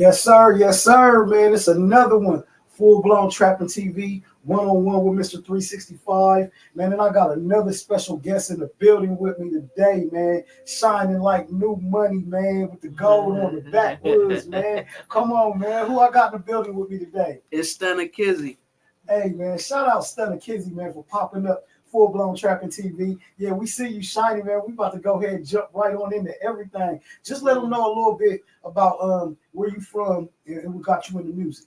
Yes, sir, man. It's another one. Full blown trapping TV, one-on-one with Mr. 365. Man, and I got another special guest in the building with me today, man. Shining like new money, man, with the gold on the backwoods, man. Come on, man. Who I got in the building with me today? It's Stunna Kizzy. Hey, man, shout out Stunna Kizzy, man, for popping up. Full Blown Trapping TV. Yeah, we see you shining, man. We about to go ahead and jump right on into everything. Just let them know a little bit about where you from and what got you into music.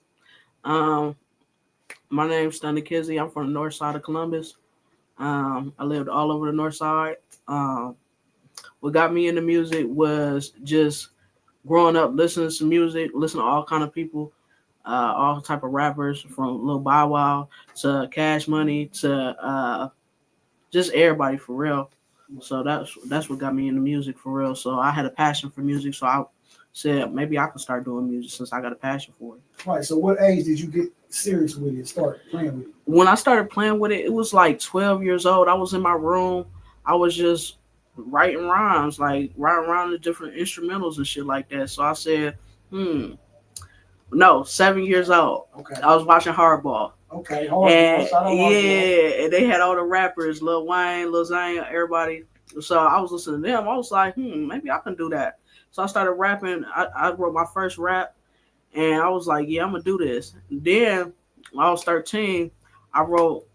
My name's Stunna Kizzy. I'm from the north side of Columbus. I lived all over the north side. What got me into music was just growing up listening to music, listening to all kind of people, all type of rappers, from Lil Bow Wow to Cash Money to just everybody, for real. So that's what got me into music, for real. So I had a passion for music, so I said maybe I could start doing music since I got a passion for it. Right. So what age did you get serious with it, start playing with it? When I started playing with it, it was like 12 years old. I was in my room. I was just writing rhymes, like writing around the different instrumentals and shit like that. So I said, no, 7 years old. Okay. I was watching Hardball. Okay, and they had all the rappers, Lil Wayne, Lil Zane, everybody. So I was listening to them. I was like, maybe I can do that. So I started rapping. I wrote my first rap, and I was like, yeah, I'm gonna do this. Then when I was 13, I wrote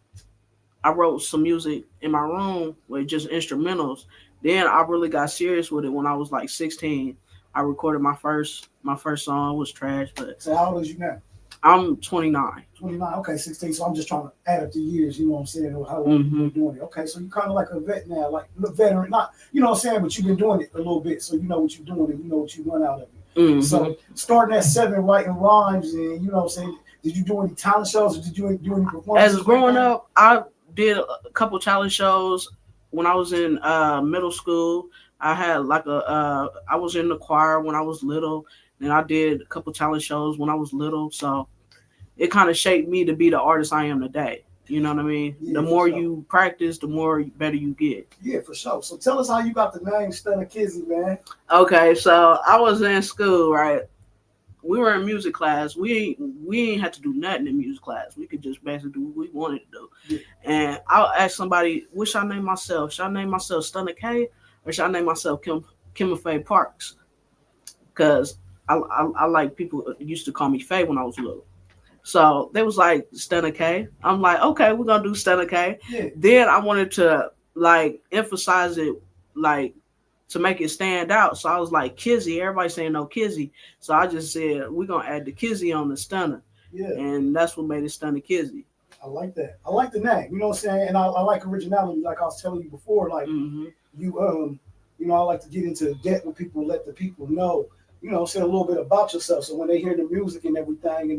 some music in my room with just instrumentals. Then I really got serious with it when I was like 16. I recorded my first song. It was trash, but so how old is you now? I'm 29. 29, okay, 16. So I'm just trying to add up the years, you know what I'm saying, or how long you've been doing it. Okay, so you're kind of like a vet now, like a veteran, not, you know what I'm saying, but you've been doing it a little bit, so you know what you're doing and you know what you want out of it. So starting at 7, writing rhymes, and you know what I'm saying, did you do any talent shows, or did you do any performances? As growing up, I did a couple talent shows when I was in middle school. I had like I was in the choir when I was little, and I did a couple talent shows when I was little. So it kind of shaped me to be the artist I am today. You know what I mean? Yeah, the more you practice, the more better you get. Yeah, for sure. So tell us how you got the name Stunna Kizzy, man. Okay, so I was in school, right? We were in music class. We ain't had to do nothing in music class. We could just basically do what we wanted to do. Yeah. And I'll ask somebody, what should I name myself? Should I name myself Stunna K, or should I name myself Kim Faye Parks? Because I like, people used to call me Faye when I was little. So they was like, Stunna K. I'm like, okay, we're gonna do Stunna K. Yeah. Then I wanted to like emphasize it, like to make it stand out. So I was like, Kizzy. Everybody saying no Kizzy. So I just said, we're gonna add the Kizzy on the Stunna. Yeah. And that's what made it Stunna Kizzy. I like that. I like the name. You know what I'm saying? And I like originality, like I was telling you before. Like you know, I like to get into depth with people, let the people know, you know, say a little bit about yourself. So when they hear the music and everything,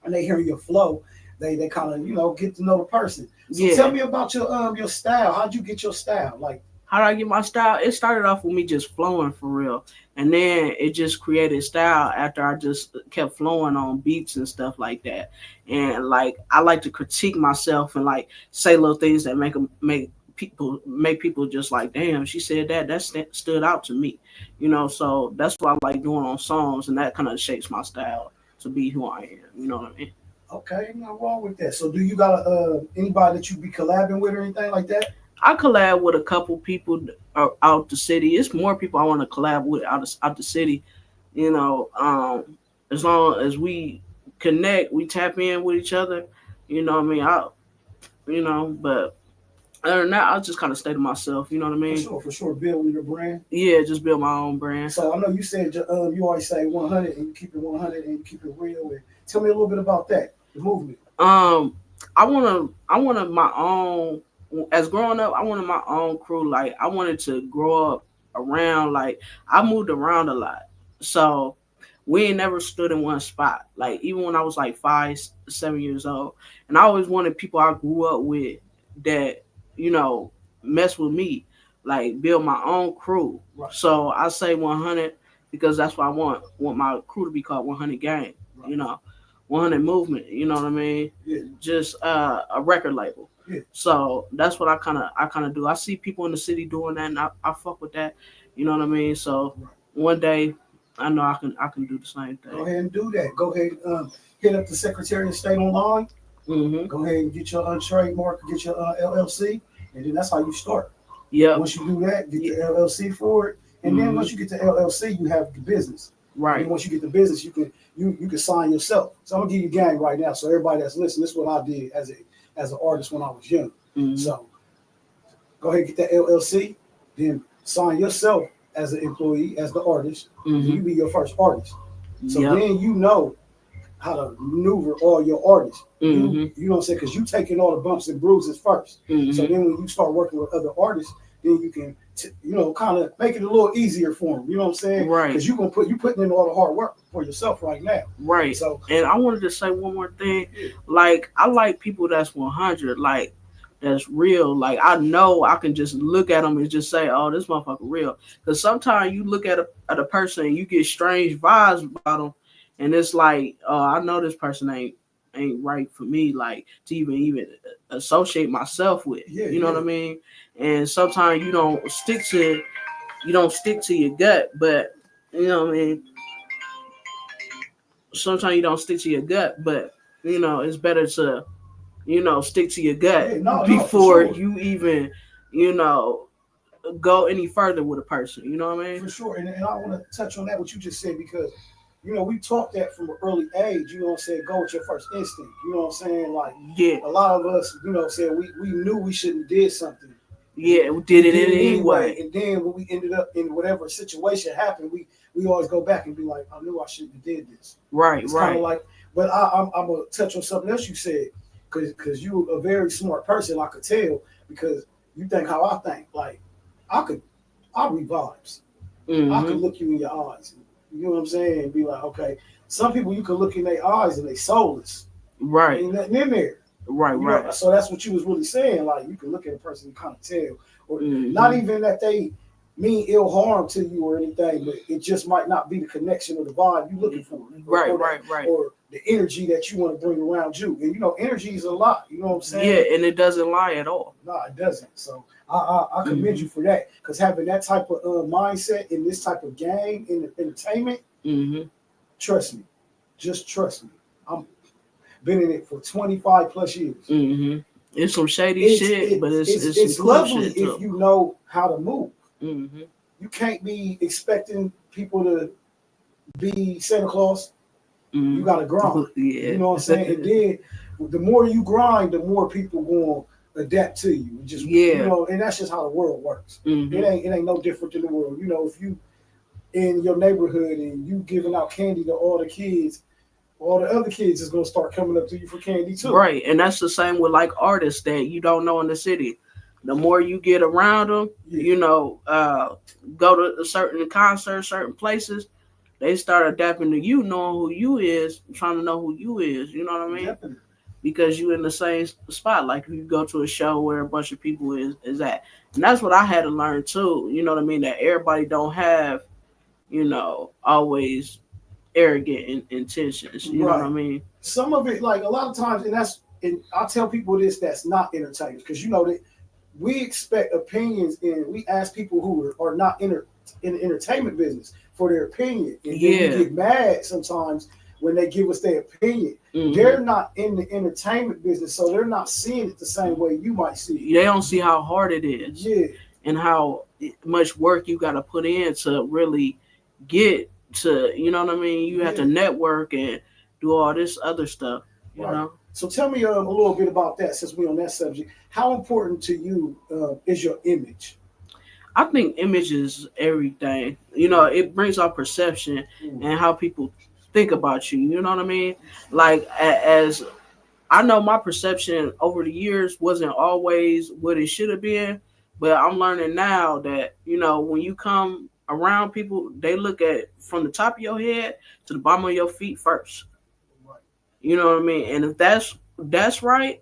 and they hear your flow, they kind of, you know, get to know the person. So tell me about your style. How'd you get your style? Like, how did I get my style? It started off with me just flowing, for real. And then it just created style after I just kept flowing on beats and stuff like that. And like, I like to critique myself and like say little things that make people just like, damn, she said that stood out to me, you know. So that's what I like doing on songs, and that kind of shapes my style to be who I am. You know what I mean? Okay, not wrong with that. So do you got anybody that you be collabing with or anything like that? I collab with a couple people out the city. It's more people I want to collab with out the city. You know, as long as we connect, we tap in with each other. You know what I mean? But other than that, I just kind of stay to myself. You know what I mean? For sure. Building your brand. Yeah, just build my own brand. So I know you said you always say 100 and you keep it 100 and you keep it real. And tell me a little bit about that, the movement. I wanted my own. As growing up, I wanted my own crew. Like, I wanted to grow up around. Like, I moved around a lot, so we ain't never stood in one spot. Like, even when I was like 5, 7 years old, and I always wanted people I grew up with that, you know, mess with me, like build my own crew. Right. So I say 100 because that's what I want my crew to be called, 100 Gang. Right. You know, 100 Movement. You know what I mean? Yeah. Just a record label. Yeah. So that's what I kind of do. I see people in the city doing that, and I fuck with that. You know what I mean? So one day I know I can do the same thing. Go ahead and do that. Go ahead and hit up the Secretary of State online. Mm-hmm. Go ahead and get your trademark, get your LLC, and then that's how you start. Yeah. Once you do that, get the LLC for it, and then once you get the LLC, you have the business. Right. And once you get the business, you can sign yourself. So I'm gonna give you a game right now. So everybody that's listening, this is what I did as an artist when I was young. Mm-hmm. So go ahead and get that LLC, then sign yourself as an employee, as the artist. Mm-hmm. You be your first artist. So Yep. then you know how to maneuver all your artists. Mm-hmm. You know what I'm saying? Because you taking all the bumps and bruises 1st. Mm-hmm. So then when you start working with other artists, then you can kind of make it a little easier for them. You know what I'm saying? Right. Because you putting in all the hard work for yourself right now. Right. So, and I wanted to say one more thing. Like, I like people that's 100. Like, that's real. Like, I know I can just look at them and just say, "Oh, this motherfucker real." Because sometimes you look at a person and you get strange vibes about them, and it's like, I know this person ain't right for me. Like, to even associate myself with. Yeah, you know what I mean? And sometimes you don't stick to your gut, but you know what I mean. Sometimes you don't stick to your gut, but it's better to stick to your gut before you even go any further with a person. You know what I mean? For sure. And I want to touch on that what you just said, because we taught that from an early age. You know what I'm saying? Go with your first instinct. You know what I'm saying? Like, a lot of us, saying we knew we shouldn't have did something. Yeah, we did it anyway. And then when we ended up in whatever situation happened, we always go back and be like, I knew I shouldn't have did this. Right, it's right. Kind of like, but I'm gonna touch on something else you said, because you're a very smart person. I could tell, because you think how I think. Like, I read vibes. Mm-hmm. I could look you in your eyes. You know what I'm saying? And be like, okay. Some people you can look in their eyes and they soulless. Right. Ain't nothing in there. Right, right. So that's what you was really saying. Like, you can look at a person and kind of tell, or not even that they mean ill harm to you or anything, but it just might not be the connection or the vibe you looking for. Right. Or the energy that you want to bring around you. And energy is a lot. You know what I'm saying? Yeah, and it doesn't lie at all. No, it doesn't. So I commend you for that, because having that type of mindset in this type of game in entertainment, trust me, just trust me. I'm been in it for 25 plus years. It's some shady shit, but it's lovely shit if you know how to move. Mm-hmm. You can't be expecting people to be Santa Claus. You got to grind. Yeah. You know what I'm saying? And then the more you grind, the more people going to adapt to you. Just and that's just how the world works. It ain't no different than the world. If you in your neighborhood and you giving out candy to all the kids, all the other kids is gonna start coming up to you for candy too. Right, and that's the same with like artists that you don't know in the city. The more you get around them, go to certain concerts, certain places, they start adapting to you, knowing who you is, trying to know who you is. You know what I mean? Definitely. Because you in the same spot. Like, you go to a show where a bunch of people is at, and that's what I had to learn too. You know what I mean? That everybody don't have, always arrogant intentions. You know what I mean? Some of it, like a lot of times, and I tell people this that's not entertainers, because that we expect opinions, and we ask people who are not in the entertainment business for their opinion, and then we get mad sometimes when they give us their opinion. They're not in the entertainment business, so they're not seeing it the same way you might see it. They don't see how hard it is, and how much work you got to put in to really get to, you know what I mean? You have to network and do all this other stuff, you know? So tell me a little bit about that, since we're on that subject. How important to you is your image? I think image is everything. It brings out perception and how people think about you. You know what I mean? Like, as I know, my perception over the years wasn't always what it should have been, but I'm learning now that, when you come around people, they look at from the top of your head to the bottom of your feet first. Right. You know what I mean? And if that's right,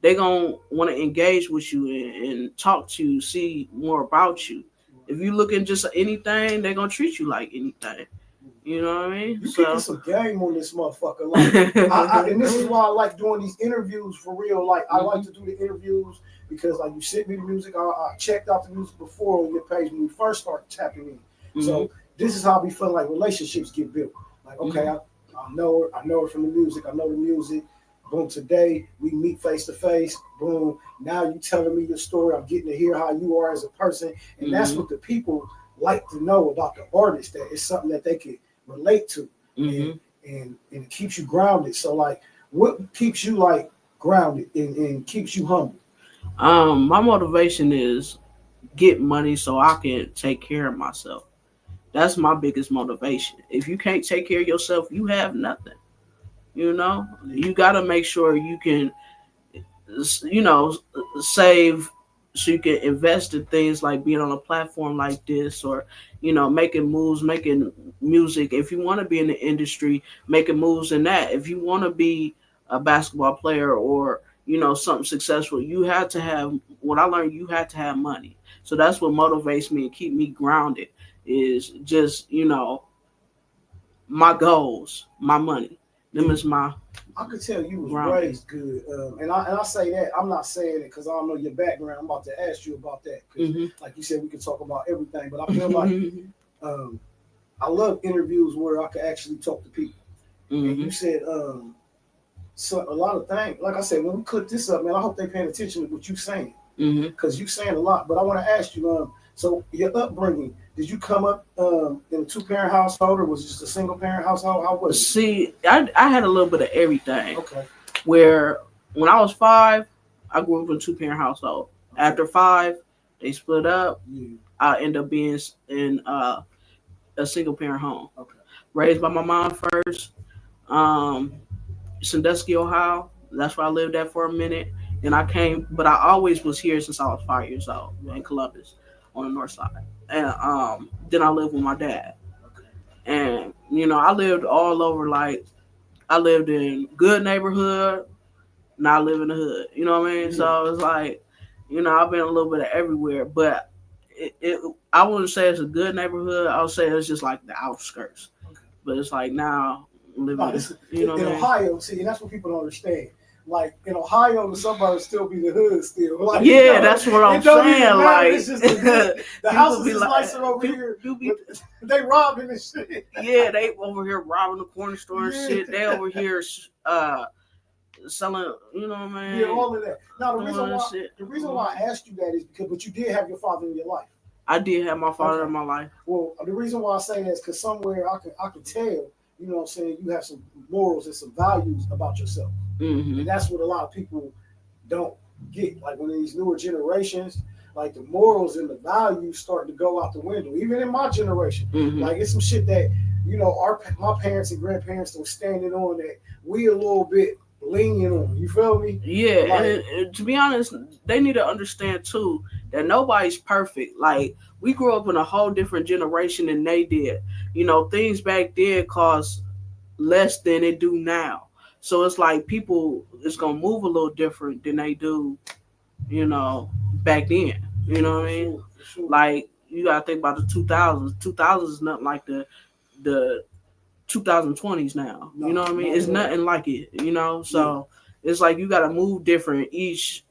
they're going to want to engage with you and talk to you, see more about you. If you look at just anything, they're going to treat you like anything. You know what I mean? You kicking some game on this motherfucker. Like, and this is why I like doing these interviews for real. Like, I like to do the interviews because, you sent me the music. I checked out the music before on your page when we first started tapping in. So this is how we feel like relationships get built. Like, okay, I know her from the music. I know the music. Boom, today we meet face to face. Boom, now you telling me your story. I'm getting to hear how you are as a person. And that's what the people like to know about the artist, that it's something that they can relate to. And it keeps you grounded. So like, what keeps you like grounded and keeps you humble? My motivation is get money so I can take care of myself. That's my biggest motivation. If you can't take care of yourself, you have nothing. You know, you got to make sure you can, save so you can invest in things like being on a platform like this, or, making moves, making music. If you want to be in the industry, making moves in that. If you want to be a basketball player or, something successful, you have to have, what I learned, you have to have money. So that's what motivates me and keep me grounded is just, my goals, my money. Them is my. I could tell you was raised good, and I say that I'm not saying it because I don't know your background. I'm about to ask you about that because, like you said, we can talk about everything. But I feel like I love interviews where I can actually talk to people. And you said so a lot of things. Like I said, when we clip this up, man, I hope they paying attention to what you saying because you saying a lot. But I want to ask you, so your upbringing. Did you come up in a two-parent household, or was it just a single-parent household? How was it? See, I had a little bit of everything. Okay. Where when I was 5, I grew up in a two-parent household. Okay. After 5, they split up. Yeah. I ended up being in a single-parent home. Okay. Raised by my mom first. Sandusky, Ohio. That's where I lived at for a minute. Then I came, but I always was here since I was 5 years old in Columbus on the north side. And then I lived with my dad. Okay. And, I lived all over, like, I lived in good neighborhood, and I live in the hood. You know what I mean? Mm-hmm. So it's like, I've been a little bit of everywhere, but I wouldn't say it's a good neighborhood. I would say it's just like the outskirts. Okay. But it's like now living in Ohio, see, and that's what people don't understand. Like in Ohio, the suburbs still be the hood still. Like, that's what I'm saying. Like it's just the houses is nicer over here. They robbing and shit. Yeah, they over here robbing the corner store and shit. They over here selling, you know what I mean? Yeah, all of that. Now the reason why I asked you that is because you did have your father in your life. I did have my father in my life. Well, the reason why I say that is because somewhere I can tell, you know what I'm saying, you have some morals and some values about yourself. Mm-hmm. And that's what a lot of people don't get. Like when these newer generations, like the morals and the values start to go out the window. Even in my generation, like it's some shit that, my parents and grandparents were standing on that we a little bit lenient on. You feel me? Yeah, like, and to be honest, they need to understand too that nobody's perfect. Like we grew up in a whole different generation than they did. Things back then cost less than it do now. So it's like people is gonna move a little different than they do, back then. You know what I mean? Sure. Like you gotta think about the 2000s. 2000s is nothing like the 2020s now. No, you know what I mean? It's nothing like it. So it's like you gotta move different each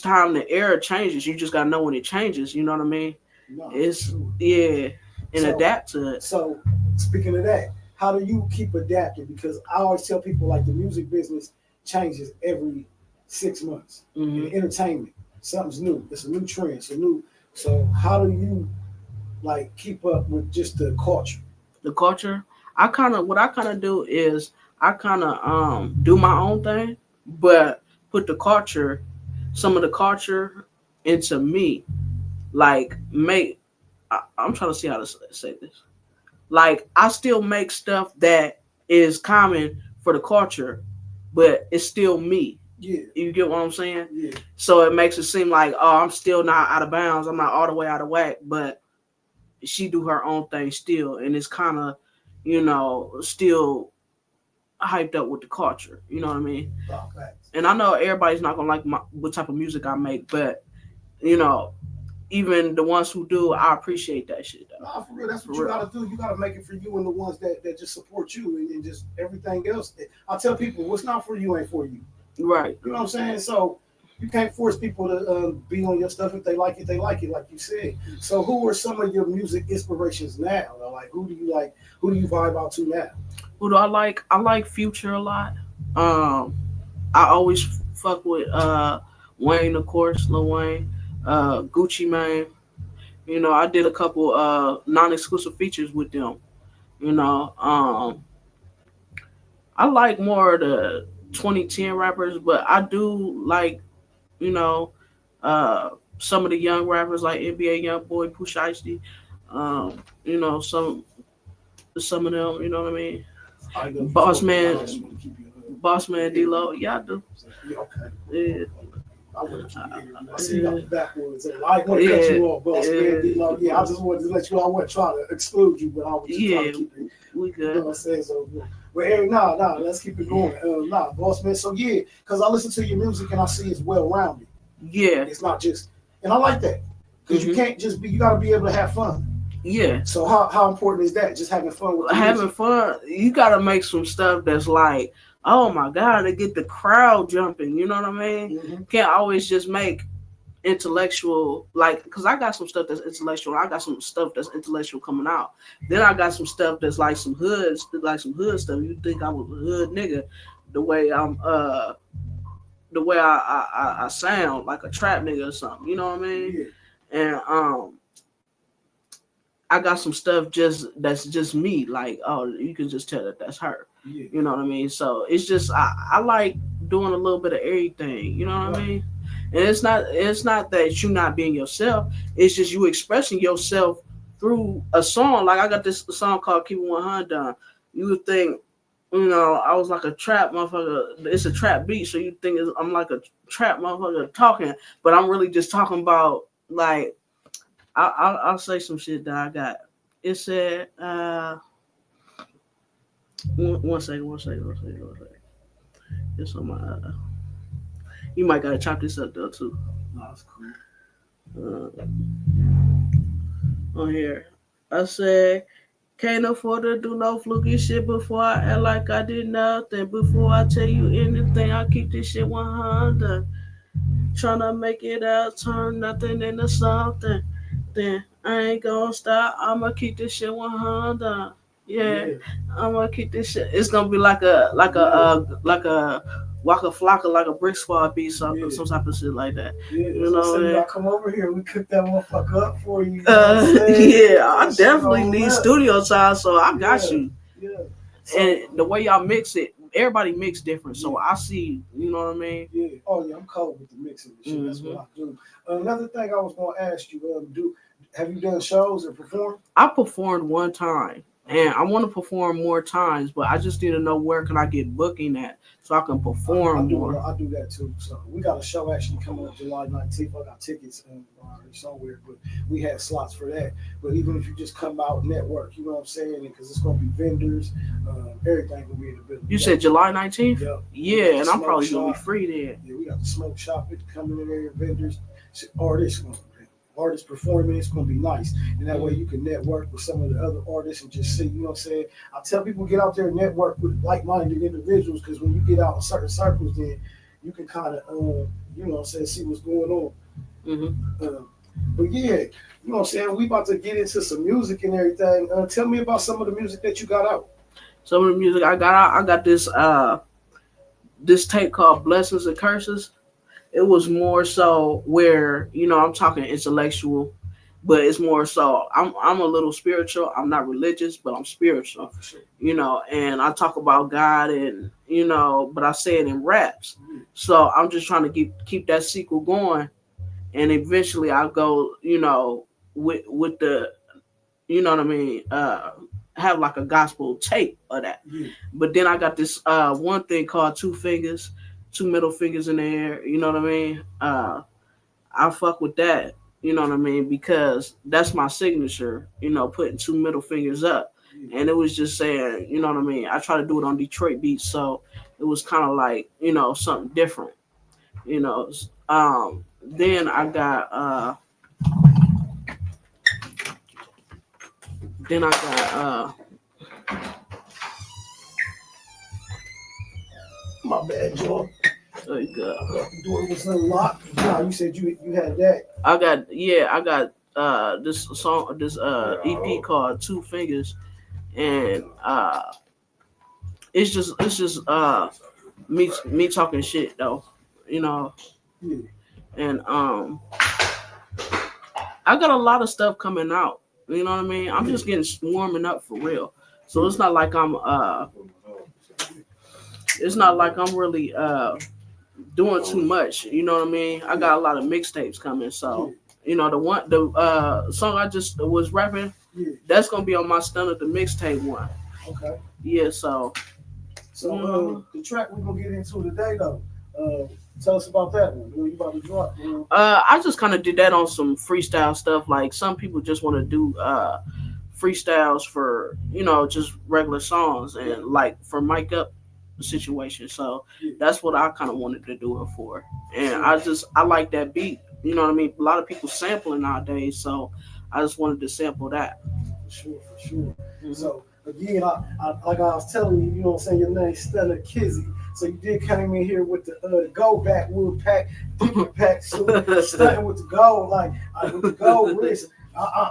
time the era changes. You just gotta know when it changes. You know what I mean? No, it's sure. And adapt to it. So speaking of that, how do you keep adapting? Because I always tell people like the music business changes every 6 months. In entertainment, something's new. It's a new trend. It's a new. So how do you like keep up with just the culture? The culture. What I kind of do is I kind of do my own thing, but put some of the culture into me. Like I'm trying to see how to say this. Like I still make stuff that is common for the culture, but it's still me. Yeah. You get what I'm saying? Yeah. So it makes it seem like, I'm still not out of bounds. I'm not all the way out of whack, but she do her own thing still. And it's kind of, still hyped up with the culture. You know what I mean? Oh, and I know everybody's not going to like what type of music I make, but, even the ones who do, I appreciate that shit though. Nah, for real, that's what you gotta do. You gotta make it for you and the ones that just support you and just everything else. I tell people, what's not for you ain't for you. Right. You know what I'm saying? So you can't force people to be on your stuff. If they like it, like you said. So who are some of your music inspirations now? Like who do you like? Who do you vibe out to now? Who do I like? I like Future a lot. I always fuck with Wayne, of course, Lil Wayne, Gucci Mane. You know, I did a couple non-exclusive features with them. You know, I like more of the 2010 rappers, but I do like, you know, some of the young rappers like NBA YoungBoy, Pooh Shiesty. You know, some of them. You know what I mean? Boss man, Boss Man D-Lo. Yeah, I do. Yeah, okay. Yeah. I want to keep it here. I see you got the backwards. I ain't want to cut you off, boss man. D-Lo. Yeah, I just wanted to let you know I wasn't trying to exclude you, but I was just trying to keep it. We good. You know what I'm saying? So, well, Eric, let's keep it going. Boss man. So yeah, because I listen to your music and I see it's well rounded. Yeah. It's not just, and I like that because you can't just be. You got to be able to have fun. Yeah. So how important is that? Just having fun with having fun. You got to make some stuff that's like, oh my god, to get the crowd jumping. You know what I mean? Mm-hmm. Can't always just make intellectual, like, because I got some stuff that's intellectual. I got some stuff that's intellectual coming out. Then I got some stuff that's like some hoods, like some hood stuff. You think I was a hood nigga, the way I sound like a trap nigga or something. You know what I mean? Yeah. And I got some stuff that's just me. Like, oh, you can just tell that that's her. Yeah. You know what I mean? So it's just I like doing a little bit of everything. You know what I mean? And it's not that you not being yourself. It's just you expressing yourself through a song. Like I got this song called "Keep It 100." You would think, you know, I was like a trap motherfucker. It's a trap beat, so you think I'm like a trap motherfucker talking, but I'm really just talking about like. I'll say some shit that I got. It said, one second. It's on my. You might gotta chop this up though too. No, that's cool. On here, I said, can't afford to do no fluky shit before I act like I did nothing. Before I tell you anything, I keep this shit 100. Tryna make it out, turn nothing into something. Then I ain't gonna stop. I'ma keep this shit 100. Yeah. I'm gonna keep this shit. It's gonna be like a Waka Flocka, like a Brick Squad beat, some type of shit like that. Yeah, you know, so I come over here, we cook that motherfucker up for you. Yeah, I definitely need studio time, so I got you. Yeah. So, and the way y'all mix it, everybody mix different, so I see. You know what I mean? Yeah. Oh yeah, I'm cold with the mixing and shit. Mm-hmm. That's what I do. Another thing I was gonna ask you, have you done shows or performed? I performed one time. And I want to perform more times, but I just need to know where can I get booking at so I can perform more. I do that too. So we got a show actually coming up July 19th. I got tickets somewhere, but we had slots for that. But even if you just come out network, you know what I'm saying? Because it's going to be vendors, everything will be in the building. You said July 19th? Yeah. Yeah, and I'm probably going to be free there. Yeah, we got the smoke shop coming in there, vendors, artists performing. It's going to be nice. And that way you can network with some of the other artists and just see, you know what I'm saying? I tell people get out there and network with like-minded individuals because when you get out in certain circles, then you can kind of, you know what I'm saying, see what's going on. Mm-hmm. But yeah, you know what I'm saying? We about to get into some music and everything. Tell me about some of the music that you got out. Some of the music I got out, I got this tape called Blessings and Curses. It was more so where, you know, I'm talking intellectual, but it's more so I'm a little spiritual. I'm not religious, but I'm spiritual, you know, and I talk about God and, you know, but I say it in raps. So I'm just trying to keep that sequel going. And eventually I'll go, you know, with the, you know what I mean, have like a gospel tape of that. But then I got this one thing called Two Fingers. 2 middle fingers in the air, you know what I mean? I fuck with that, you know what I mean? Because that's my signature, you know, putting 2 middle fingers up. And it was just saying, you know what I mean? I try to do it on Detroit beats, so it was kind of like, you know, something different, you know. Then I got, my bad, Joe. There you go. The door was unlocked. Yeah, you said you had that. I got this song, this EP called Two Fingers, and it's just me talking shit though, you know, Yeah. and I got a lot of stuff coming out. You know what I mean? I'm just getting warming up for real. So it's not like I'm really doing too much. You know what I mean? I got a lot of mixtapes coming. So you know the song I just was rapping, that's gonna be on my Stunna the mixtape one. Okay. Yeah. So the track we're gonna get into today though. Tell us about that one. What you about to drop? I just kind of did that on some freestyle stuff. Like some people just want to do freestyles for, you know, just regular songs and like for mic up situation. So that's what I kind of wanted to do it for. And I like that beat. You know what I mean? A lot of people sampling nowadays, so I just wanted to sample that. For sure. Mm-hmm. So again, I like I was telling you, you know what I'm saying, your name's Stunna Kizzy. So you did come in here with the gold backwood pack, pack suit, stunting with the gold, like with the gold wrist,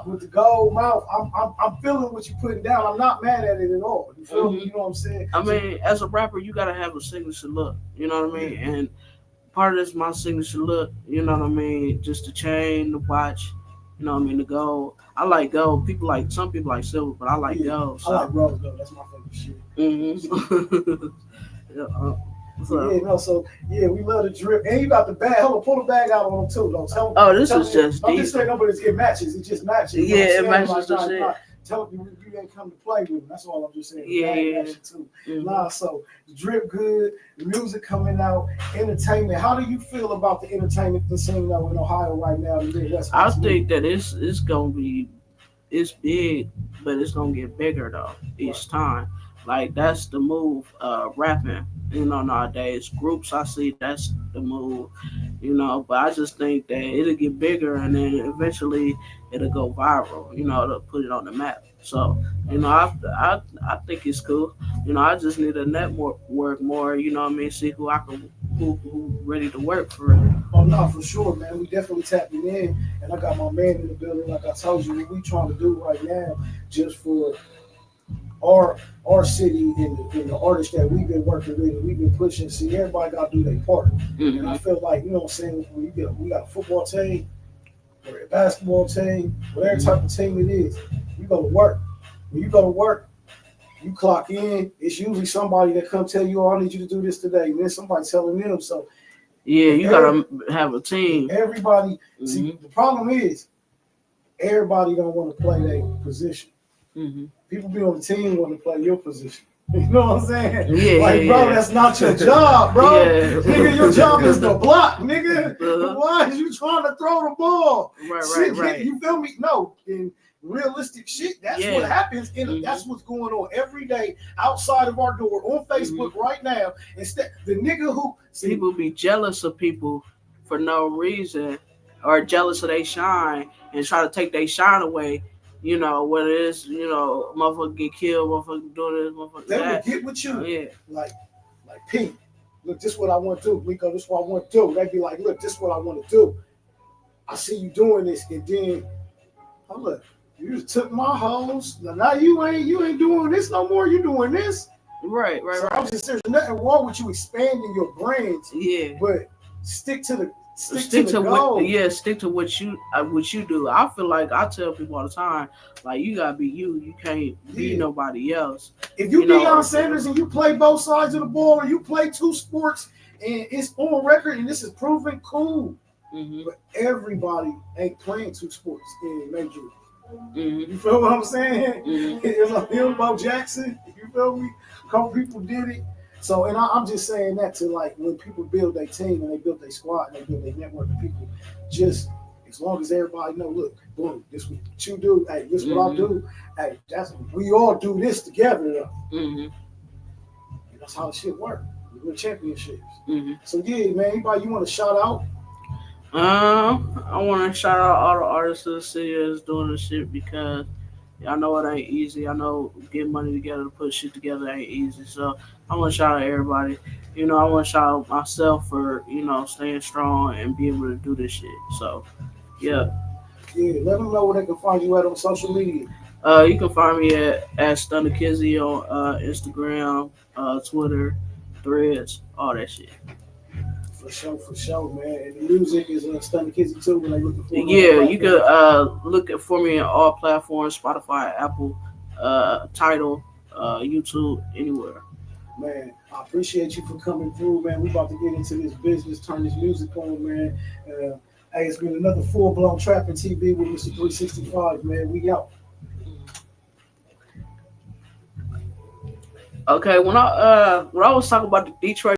with the gold mouth. I'm feeling what you're putting down. I'm not mad at it at all. You feel me? You know what I'm saying? I mean, as a rapper, you gotta have a signature look. You know what I mean? And part of this my signature look. You know what I mean? Just the chain, the watch. You know what I mean? The gold. I like gold. Some people like silver, but I like gold. So. I like rose gold. That's my favorite shit. Mm-hmm. So we love the drip. And you got the bag. Hold on, pull the bag out on them too. Don't this is just I'm just saying, no, but it matches. It just matches. Yeah, it matches the shit. Tell you ain't come to play with them. That's all I'm just saying. Yeah. Too. Mm-hmm. So the drip good, the music coming out, entertainment. How do you feel about the entertainment scene in Ohio right now? I think that it's gonna be, it's big, but it's gonna get bigger though each time. Like that's the move, rapping. You know, nowadays groups I see that's the move. You know, but I just think that it'll get bigger and then eventually it'll go viral. You know, to put it on the map. So you know, I think it's cool. You know, I just need to network more. You know what I mean? See who ready to work for it. Oh no, for sure, man. We definitely tapping in, and I got my man in the building. Like I told you, what we trying to do right now, just for our city and the artists that we've been working with and we've been pushing. See, everybody got to do their part. Mm-hmm. And I feel like, you know what I'm saying, when we got a football team or a basketball team, whatever type of team it is, you go to work. When you go to work, you clock in. It's usually somebody that come tell you, "Oh, I need you to do this today," and then somebody telling them. So yeah, you gotta have a team. Everybody. Mm-hmm. See, the problem is everybody don't want to play their position. Mm-hmm. People be on the team want to play your position. You know what I'm saying? Yeah, bro, that's not your job, bro. Yeah. Nigga, your job is to block, nigga. Why is you trying to throw the ball? Right. You feel me? No, in realistic shit, that's what happens. That's what's going on every day outside of our door on Facebook right now. Instead, the nigga who people be jealous of people for no reason or jealous of their shine and try to take their shine away. You know, whether it's, you know, motherfucker get killed, motherfucker doing this, motherfucker they that. They would get with you. Like Pete, look, this is what I want to do. Rico, this is what I want to do. They'd be like, look, this is what I want to do. I see you doing this. And then, look, you just took my hoes. Now you ain't doing this no more. You doing this. Right. So I'm just, there's nothing wrong with you expanding your brands. Yeah. But stick to what you do. I feel like I tell people all the time, like you gotta be you. You can't be nobody else. If you Deion Sanders and you play both sides of the ball, or you play two sports and it's on record and this is proven, cool. Mm-hmm. But everybody ain't playing two sports in major. Mm-hmm. You feel what I'm saying? Mm-hmm. It's like Bo Jackson. You feel me? A couple people did it. So, and I'm just saying that to like when people build their team and they build their squad and they build their network of people, just as long as everybody know, look, boom, this is what you do. Hey, this is what I do. Hey, we all do this together though. Mm-hmm. And that's how the shit works. We win championships. Mm-hmm. So yeah, man, anybody you want to shout out? I want to shout out all the artists of the city that's doing this shit because I know it ain't easy. I know getting money together to put shit together ain't easy. So I want to shout out everybody. you know, I want to shout out myself for, you know, staying strong and being able to do this shit. So, yeah. Yeah, let them know where they can find you at on social media. You can find me at Stunna Kizzy on Instagram, Twitter, Threads, all that shit. For sure, man. And the music is Stunna Kizzy too. When they looking for it on Yeah, that you platform. can look for me on all platforms: Spotify, Apple, Tidal, YouTube, anywhere. Man, I appreciate you for coming through, man. We about to get into this business, turn this music on, man. Hey, it's been another full blown trapping TV with Mr. 365, man. We out. Okay, when I was talking about the Detroit